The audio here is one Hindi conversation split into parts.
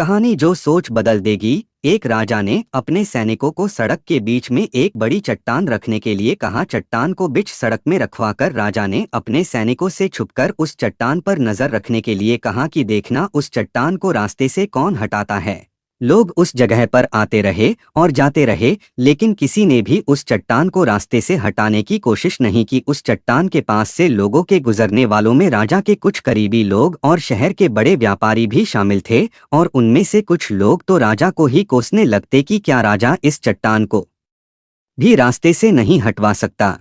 कहानी जो सोच बदल देगी। एक राजा ने अपने सैनिकों को सड़क के बीच में एक बड़ी चट्टान रखने के लिए कहा। चट्टान को बीच सड़क में रखवाकर राजा ने अपने सैनिकों से छुपकर उस चट्टान पर नजर रखने के लिए कहा कि देखना उस चट्टान को रास्ते से कौन हटाता है। लोग उस जगह पर आते रहे और जाते रहे, लेकिन किसी ने भी उस चट्टान को रास्ते से हटाने की कोशिश नहीं की। उस चट्टान के पास से लोगों के गुजरने वालों में राजा के कुछ करीबी लोग और शहर के बड़े व्यापारी भी शामिल थे, और उनमें से कुछ लोग तो राजा को ही कोसने लगते कि क्या राजा इस चट्टान को भी रास्ते से नहीं हटवा सकता।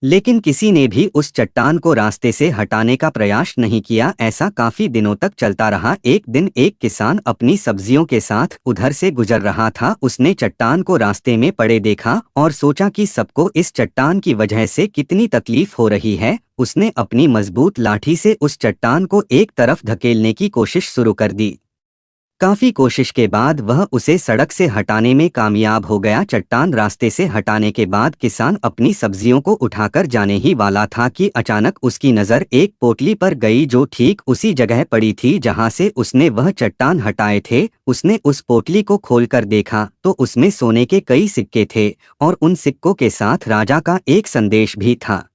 लेकिन किसी ने भी उस चट्टान को रास्ते से हटाने का प्रयास नहीं किया। ऐसा काफी दिनों तक चलता रहा। एक दिन एक किसान अपनी सब्जियों के साथ उधर से गुजर रहा था। उसने चट्टान को रास्ते में पड़े देखा और सोचा कि सबको इस चट्टान की वजह से कितनी तकलीफ हो रही है। उसने अपनी मजबूत लाठी से उस चट्टान को एक तरफ धकेलने की कोशिश शुरू कर दी। काफी कोशिश के बाद वह उसे सड़क से हटाने में कामयाब हो गया। चट्टान रास्ते से हटाने के बाद किसान अपनी सब्जियों को उठाकर जाने ही वाला था कि अचानक उसकी नज़र एक पोटली पर गई जो ठीक उसी जगह पड़ी थी जहां से उसने वह चट्टान हटाए थे। उसने उस पोटली को खोलकर देखा तो उसमें सोने के कई सिक्के थे, और उन सिक्कों के साथ राजा का एक संदेश भी था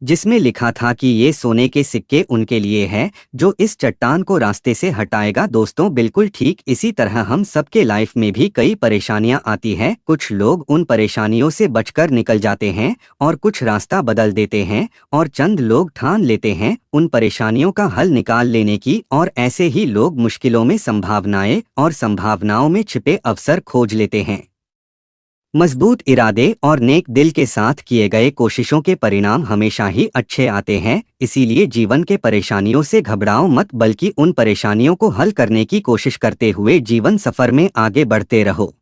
जिसमें लिखा था कि ये सोने के सिक्के उनके लिए हैं जो इस चट्टान को रास्ते से हटाएगा। दोस्तों, बिल्कुल ठीक इसी तरह हम सबके लाइफ में भी कई परेशानियां आती हैं। कुछ लोग उन परेशानियों से बचकर निकल जाते हैं और कुछ रास्ता बदल देते हैं, और चंद लोग ठान लेते हैं उन परेशानियों का हल निकाल लेने की, और ऐसे ही लोग मुश्किलों में संभावनाएं और संभावनाओं में छिपे अवसर खोज लेते हैं। मजबूत इरादे और नेक दिल के साथ किए गए कोशिशों के परिणाम हमेशा ही अच्छे आते हैं। इसीलिए जीवन के परेशानियों से घबराओ मत, बल्कि उन परेशानियों को हल करने की कोशिश करते हुए जीवन सफर में आगे बढ़ते रहो।